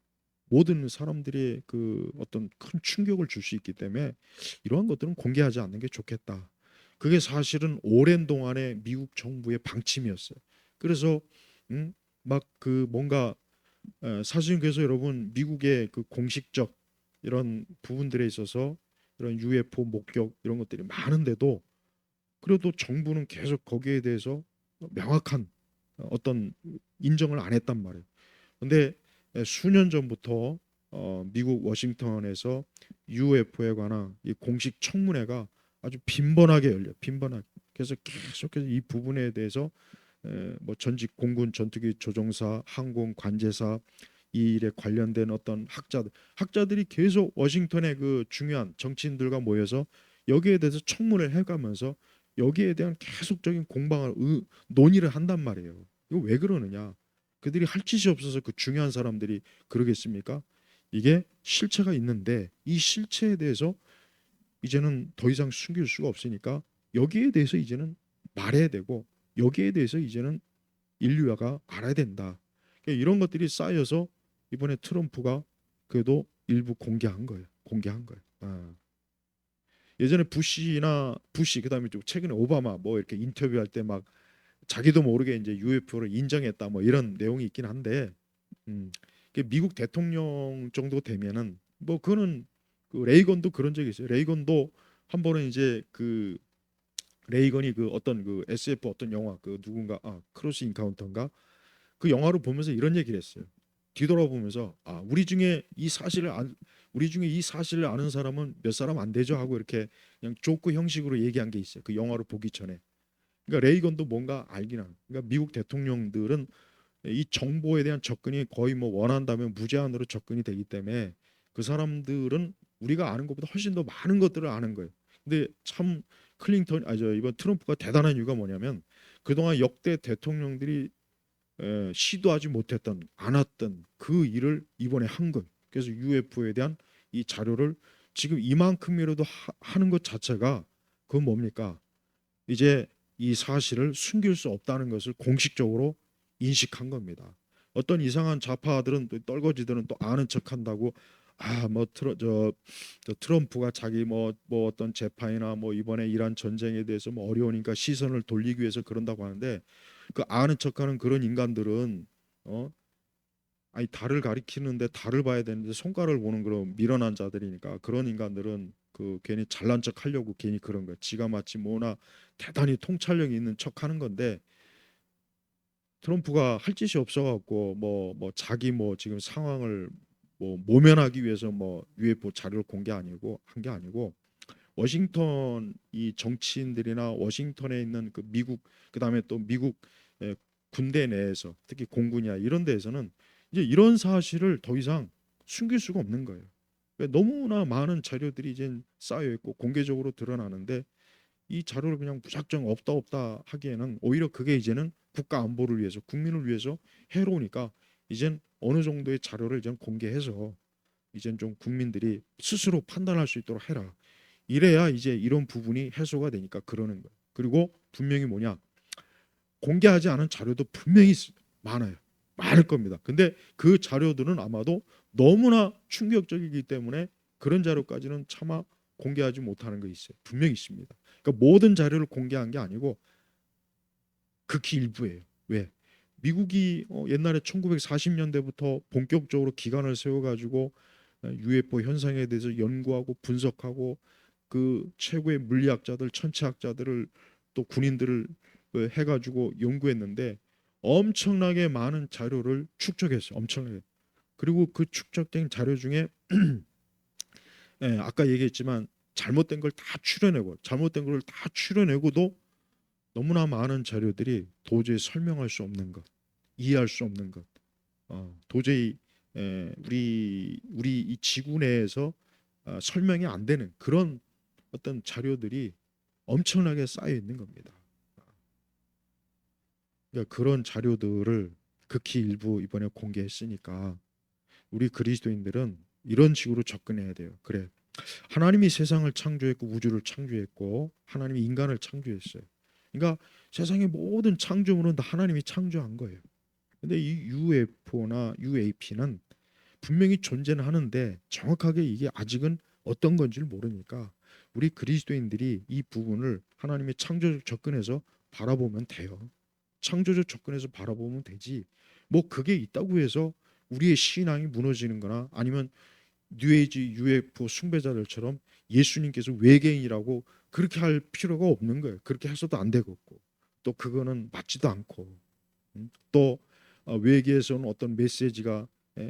모든 사람들이 그 어떤 큰 충격을 줄 수 있기 때문에 이러한 것들은 공개하지 않는 게 좋겠다. 그게 사실은 오랜 동안의 미국 정부의 방침이었어요. 그래서 막 그 뭔가 사실은 그래서 여러분 미국의 그 공식적 이런 부분들에 있어서 이런 UFO 목격 이런 것들이 많은데도 그래도 정부는 계속 거기에 대해서 명확한 어떤 인정을 안 했단 말이에요. 근데 수년 전부터 미국 워싱턴에서 UFO에 관한 이 공식 청문회가 아주 빈번하게 열려. 빈번하게. 그래서 계속해서 이 부분에 대해서 뭐 전직 공군 전투기 조종사, 항공 관제사 이 일에 관련된 어떤 학자들이 계속 워싱턴의 그 중요한 정치인들과 모여서 여기에 대해서 청문회를 해가면서 여기에 대한 계속적인 공방을 논의를 한단 말이에요. 이거 왜 그러느냐? 그들이 할 짓이 없어서 그 중요한 사람들이 그러겠습니까? 이게 실체가 있는데 이 실체에 대해서 이제는 더 이상 숨길 수가 없으니까 여기에 대해서 이제는 말해야 되고 여기에 대해서 이제는 인류가 알아야 된다. 그러니까 이런 것들이 쌓여서 이번에 트럼프가 그래도 일부 공개한 거예요. 공개한 거예요. 예전에 부시 그다음에 좀 최근에 오바마 뭐 이렇게 인터뷰할 때 막 자기도 모르게 이제 UFO를 인정했다 뭐 이런 내용이 있긴 한데 미국 대통령 정도 되면은 뭐 그거는 그 레이건도 그런 적이 있어요. 레이건도 한 번은 이제 그 레이건이 그 어떤 그 SF 어떤 영화 그 누군가 크로스 인카운터인가 그 영화를 보면서 이런 얘기를 했어요. 뒤돌아보면서 우리 중에 이 사실을 아는 사람은 몇 사람 안 되죠 하고 이렇게 그냥 조크 형식으로 얘기한 게 있어요. 그 영화를 보기 전에. 그러니까 레이건도 뭔가 알긴 하는. 그러니까 미국 대통령들은 이 정보에 대한 접근이 거의 뭐 원한다면 무제한으로 접근이 되기 때문에 그 사람들은 우리가 아는 것보다 훨씬 더 많은 것들을 아는 거예요. 근데 참 클린턴 저 이번 트럼프가 대단한 이유가 뭐냐면 그동안 역대 대통령들이 시도하지 못했던 안 했던 그 일을 이번에 한 거예요. 그래서 UFO에 대한 이 자료를 지금 이만큼이라도 하는 것 자체가 그건 뭡니까? 이제 이 사실을 숨길 수 없다는 것을 공식적으로 인식한 겁니다. 어떤 이상한 좌파들은 또 떨거지들은 또 아는 척한다고 아뭐 저 트럼프가 자기 뭐 어떤 재판이나 뭐 이번에 이란 전쟁에 대해서 뭐 어려우니까 시선을 돌리기 위해서 그런다고 하는데 그 아는 척하는 그런 인간들은 어 아니 달을 가리키는데 달을 봐야 되는데 손가락을 보는 그런 미련한 자들이니까 그런 인간들은 그 괜히 잘난 척 하려고 괜히 그런 거야. 지가 마치 뭐나 대단히 통찰력이 있는 척 하는 건데 트럼프가 할 짓이 없어갖고 뭐 자기 뭐 지금 상황을 뭐 모면하기 위해서 뭐 UFO 자료를 공개 아니고 한 게 아니고 워싱턴 이 정치인들이나 워싱턴에 있는 그 미국 그다음에 또 미국 에, 군대 내에서 특히 공군이야 이런 데에서는 이제 이런 사실을 더 이상 숨길 수가 없는 거예요. 그러니까 너무나 많은 자료들이 이제 쌓여 있고 공개적으로 드러나는데 이 자료를 그냥 무작정 없다 없다 하기에는 오히려 그게 이제는 국가 안보를 위해서 국민을 위해서 해로우니까 이젠 어느 정도의 자료를 이제 공개해서 이젠 좀 국민들이 스스로 판단할 수 있도록 해라. 이래야 이제 이런 부분이 해소가 되니까 그러는 거예요. 그리고 분명히 뭐냐 공개하지 않은 자료도 분명히 많아요. 많을 겁니다. 근데 그 자료들은 아마도 너무나 충격적이기 때문에 그런 자료까지는 차마 공개하지 못하는 거 있어요. 분명히 있습니다. 그러니까 모든 자료를 공개한 게 아니고 극히 일부예요. 왜? 미국이 옛날에 1940년대부터 본격적으로 기관을 세워가지고 UFO 현상에 대해서 연구하고 분석하고 그 최고의 물리학자들, 천체학자들을 또 군인들을 해가지고 연구했는데 엄청나게 많은 자료를 축적했어요. 엄청나게. 그리고 그 축적된 자료 중에 아까 얘기했지만 잘못된 걸 다 추려내고 잘못된 걸 다 추려내고도 너무나 많은 자료들이 도저히 설명할 수 없는 것, 이해할 수 없는 것, 도저히 우리 이 지구 내에서 설명이 안 되는 그런 어떤 자료들이 엄청나게 쌓여 있는 겁니다. 그러니까 그런 자료들을 극히 일부 이번에 공개했으니까 우리 그리스도인들은 이런 식으로 접근해야 돼요. 그래, 하나님이 세상을 창조했고 우주를 창조했고 하나님이 인간을 창조했어요. 그러니까 세상의 모든 창조물은 다 하나님이 창조한 거예요. 근데 이 UFO나 UAP는 분명히 존재는 하는데 정확하게 이게 아직은 어떤 건지를 모르니까 우리 그리스도인들이 이 부분을 하나님의 창조적 접근해서 바라보면 돼요. 창조적 접근해서 바라보면 되지. 뭐 그게 있다고 해서 우리의 신앙이 무너지는 거나 아니면 뉴에이지 UFO 숭배자들처럼 예수님께서 외계인이라고 그렇게 할 필요가 없는 거예요. 그렇게 해서도 안 되겠고 또 그거는 맞지도 않고 또 외계에서는 어떤 메시지가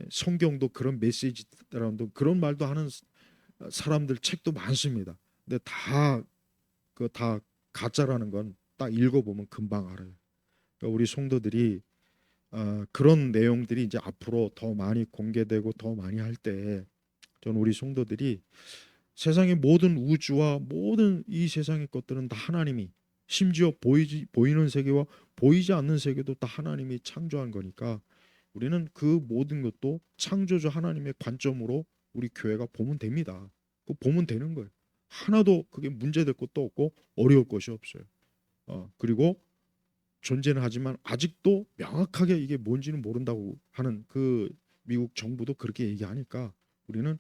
성경도 그런 메시지라는 그런 말도 하는 사람들 책도 많습니다. 근데 다 가짜라는 건 딱 읽어보면 금방 알아요. 그러니까 우리 성도들이 그런 내용들이 이제 앞으로 더 많이 공개되고 더 많이 할 때 저는 우리 성도들이 세상의 모든 우주와 모든 이 세상의 것들은 다 하나님이 심지어 보이는 세계와 보이지 않는 세계도 다 하나님이 창조한 거니까 우리는 그 모든 것도 창조주 하나님의 관점으로 우리 교회가 보면 됩니다. 그 보면 되는 거예요. 하나도 그게 문제될 것도 없고 어려울 것이 없어요. 그리고 존재는 하지만 아직도 명확하게 이게 뭔지는 모른다고 하는 그 미국 정부도 그렇게 얘기하니까 우리는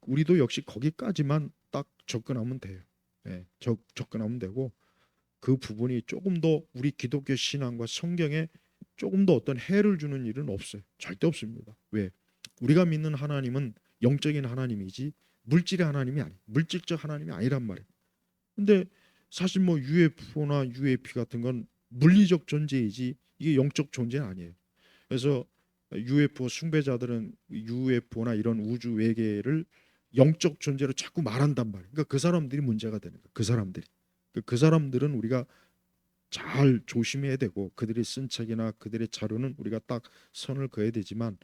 우리도 역시 거기까지만 딱 접근하면 돼요. 접근하면 되고 그 부분이 조금 더 우리 기독교 신앙과 성경에 조금 더 어떤 해를 주는 일은 없어요. 절대 없습니다. 왜? 우리가 믿는 하나님은 영적인 하나님이지 물질의 하나님이 아니, 물질적 하나님이 아니란 말이에요. 근데 사실 뭐 UFO나 UAP 같은 건 물리적 존재이지 이게 영적 존재는 아니에요. 그래서 UFO 숭배자들은 UFO나 이런 우주 외계를 영적 존재로 자꾸 말한단 말이에요. 그러니까 그 사람들이 문제가 되는 거예요. 그 사람들이. 그 사람들은 우리가 잘 조심해야 되고 그들이 쓴 책이나 그들의 자료는 우리가 딱 선을 그어야 되지만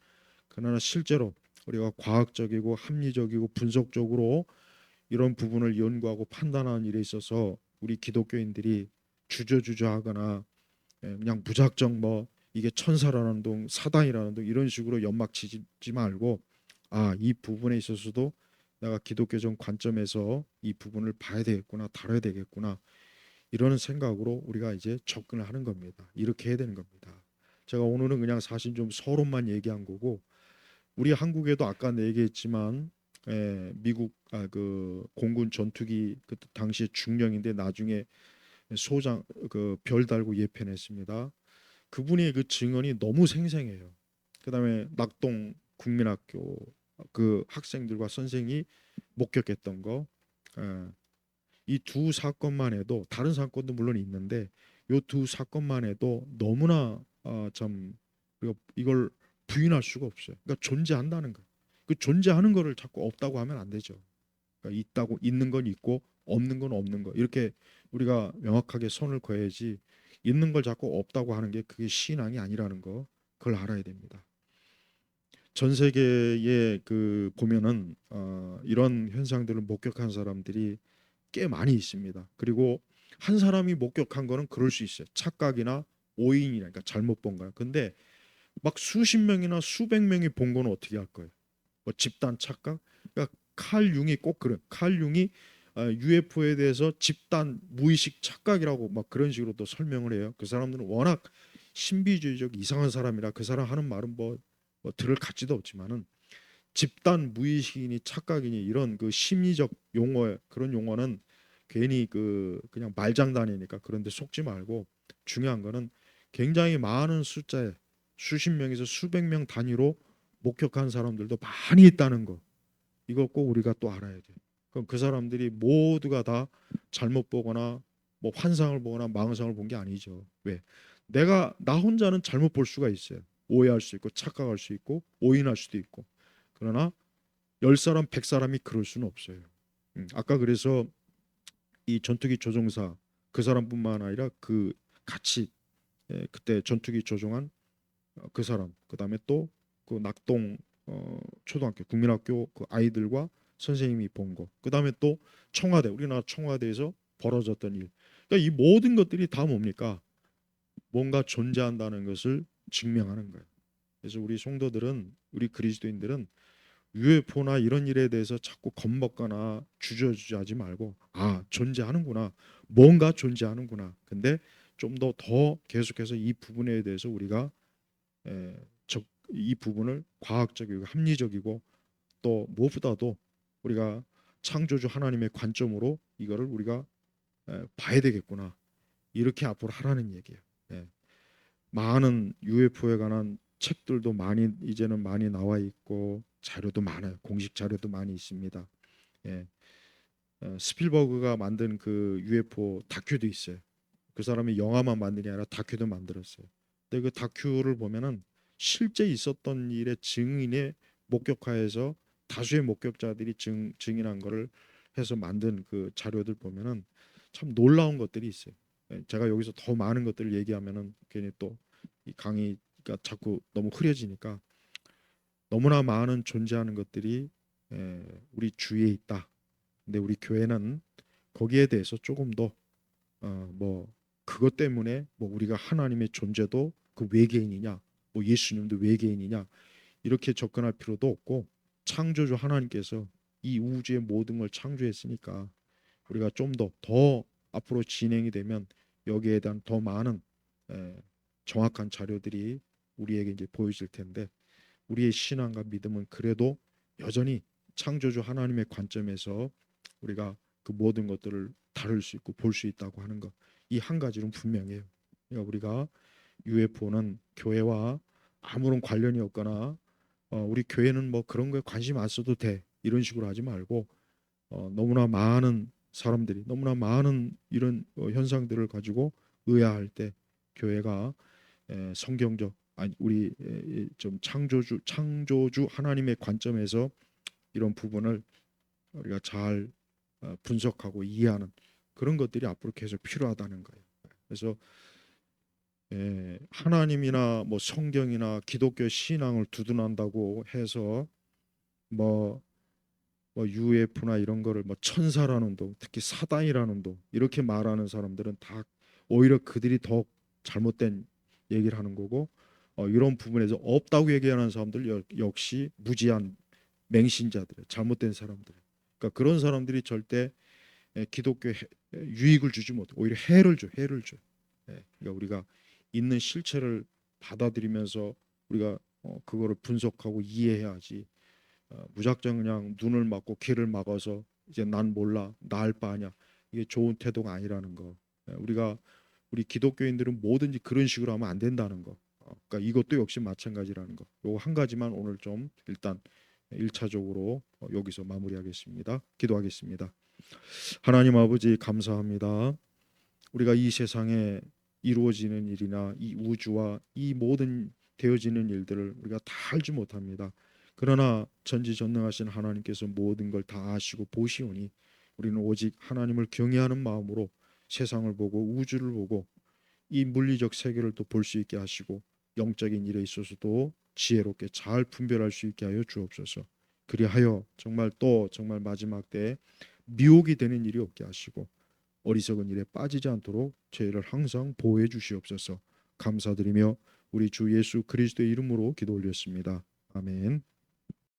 그러나 실제로 우리가 과학적이고 합리적이고 분석적으로 이런 부분을 연구하고 판단하는 일에 있어서 우리 기독교인들이 주저주저하거나 그냥 무작정 뭐 이게 천사라는 둥 사단이라는 둥 이런 식으로 연막 치지 말고 이 부분에 있어서도 내가 기독교적 관점에서 이 부분을 봐야 되겠구나 다뤄야 되겠구나 이런 생각으로 우리가 이제 접근을 하는 겁니다. 이렇게 해야 되는 겁니다. 제가 오늘은 그냥 사실 좀 서론만 얘기한 거고 우리 한국에도 아까 얘기했지만 미국 그 공군 전투기 그 당시에 중령인데 나중에 소장 그 별 달고 예편했습니다. 그분의 그 증언이 너무 생생해요. 그다음에 낙동 국민학교 그 학생들과 선생이 목격했던 거, 이 두 사건만 해도 다른 사건도 물론 있는데 요 두 사건만 해도 너무나 참 이걸 부인할 수가 없어요. 그러니까 존재한다는 거. 그 존재하는 거를 자꾸 없다고 하면 안 되죠. 그러니까 있다고 있는 건 있고 없는 건 없는 거 이렇게 우리가 명확하게 선을 그어야지 있는 걸 자꾸 없다고 하는 게 그게 신앙이 아니라는 거 그걸 알아야 됩니다. 전 세계에 그 보면은 이런 현상들을 목격한 사람들이 꽤 많이 있습니다. 그리고 한 사람이 목격한 거는 그럴 수 있어요. 착각이나 오인이나 그러니까 잘못 본 거야. 근데 막 수십 명이나 수백 명이 본 거는 어떻게 할 거예요? 뭐 집단 착각? 그러니까 칼 융이 꼭 그래. 칼 융이 UFO에 대해서 집단 무의식 착각이라고 막 그런 식으로 또 설명을 해요. 그 사람들은 워낙 신비주의적 이상한 사람이라 그 사람 하는 말은 뭐 들을 가치도 없지만은 집단 무의식이니 착각이니 이런 그 심리적 용어 그런 용어는 괜히 그냥 말장난이니까 그런데 속지 말고 중요한 거는 굉장히 많은 숫자에 수십 명에서 수백 명 단위로 목격한 사람들도 많이 있다는 거 이거 꼭 우리가 또 알아야 돼. 그럼 그 사람들이 모두가 다 잘못 보거나 뭐 환상을 보거나 망상을 본 게 아니죠. 왜? 내가 나 혼자는 잘못 볼 수가 있어요. 오해할 수 있고 착각할 수 있고 오인할 수도 있고. 그러나 10사람 100사람이 그럴 수는 없어요. 아까 그래서 이 전투기 조종사 그 사람뿐만 아니라 그 같이 그때 전투기 조종한 그 사람 그다음에 또 그 낙동 초등학교 국민학교 그 아이들과 선생님이 본 거. 그다음에 또 청와대 우리나라 청와대에서 벌어졌던 일. 그러니까 이 모든 것들이 다 뭡니까? 뭔가 존재한다는 것을 증명하는 거예요. 그래서 우리 성도들은 우리 그리스도인들은 UFO나 이런 일에 대해서 자꾸 겁먹거나 주저주저하지 말고 존재하는구나 뭔가 존재하는구나 근데 좀 더 계속해서 이 부분에 대해서 우리가 에, 이 부분을 과학적이고 합리적이고 또 무엇보다도 우리가 창조주 하나님의 관점으로 이거를 우리가 봐야 되겠구나 이렇게 앞으로 하라는 얘기예요. 예. 많은 UFO에 관한 책들도 많이 이제는 많이 나와 있고 자료도 많아요. 공식 자료도 많이 있습니다. 예. 스필버그가 만든 그 UFO 다큐도 있어요. 그 사람이 영화만 만드는 게 아니라 다큐도 만들었어요. 근데 그 다큐를 보면은 실제 있었던 일의 증인의 목격하에서 다수의 목격자들이 증인한 거를 해서 만든 그 자료들 보면은 참 놀라운 것들이 있어요. 제가 여기서 더 많은 것들을 얘기하면은 괜히 또 이 강의가 자꾸 너무 흐려지니까 너무나 많은 존재하는 것들이 우리 주위에 있다. 근데 우리 교회는 거기에 대해서 조금 더 뭐 그것 때문에 뭐 우리가 하나님의 존재도 그 외계인이냐, 뭐 예수님도 외계인이냐 이렇게 접근할 필요도 없고 창조주 하나님께서 이 우주의 모든 걸 창조했으니까 우리가 좀 더 앞으로 진행이 되면 여기에 대한 더 많은 에, 정확한 자료들이 우리에게 이제 보여질 텐데 우리의 신앙과 믿음은 그래도 여전히 창조주 하나님의 관점에서 우리가 그 모든 것들을 다룰 수 있고 볼 수 있다고 하는 것. 이 한 가지는 분명해요. 그러니까 우리가 UFO는 교회와 아무런 관련이 없거나 우리 교회는 뭐 그런 거에 관심 안 써도 돼. 이런 식으로 하지 말고 너무나 많은 사람들이 너무나 많은 이런 현상들을 가지고 의아할 때 교회가 성경적 아니 우리 좀 창조주 하나님의 관점에서 이런 부분을 우리가 잘 분석하고 이해하는 그런 것들이 앞으로 계속 필요하다는 거예요. 그래서 하나님이나 뭐 성경이나 기독교 신앙을 두둔한다고 해서 뭐 UF나 이런 거를 뭐 천사라는 동, 특히 사단이라는 동 이렇게 말하는 사람들은 다 오히려 그들이 더 잘못된 얘기를 하는 거고, 이런 부분에서 없다고 얘기하는 사람들 역시 무지한 맹신자들, 잘못된 사람들. 그러니까 그런 사람들이 절대 기독교에 유익을 주지 못해, 오히려 해를 줘, 해를 줘. 그러니까 우리가 있는 실체를 받아들이면서 우리가 그거를 분석하고 이해해야지. 무작정 그냥 눈을 막고 귀를 막아서 이제 난 몰라, 나 알 바 아냐, 이게 좋은 태도가 아니라는 거. 우리가 우리 기독교인들은 뭐든지 그런 식으로 하면 안 된다는 거. 그러니까 이것도 역시 마찬가지라는 거. 요거 한 가지만 오늘 좀 일단 1차적으로 여기서 마무리하겠습니다. 기도하겠습니다. 하나님 아버지 감사합니다. 우리가 이 세상에 이루어지는 일이나 이 우주와 이 모든 되어지는 일들을 우리가 다 알지 못합니다. 그러나 전지전능하신 하나님께서 모든 걸 다 아시고 보시오니 우리는 오직 하나님을 경외하는 마음으로 세상을 보고 우주를 보고 이 물리적 세계를 또 볼 수 있게 하시고 영적인 일에 있어서도 지혜롭게 잘 분별할 수 있게 하여 주옵소서. 그리하여 정말 또 정말 마지막 때에 미혹이 되는 일이 없게 하시고 어리석은 일에 빠지지 않도록 저희를 항상 보호해 주시옵소서. 감사드리며 우리 주 예수 그리스도의 이름으로 기도 올렸습니다. 아멘.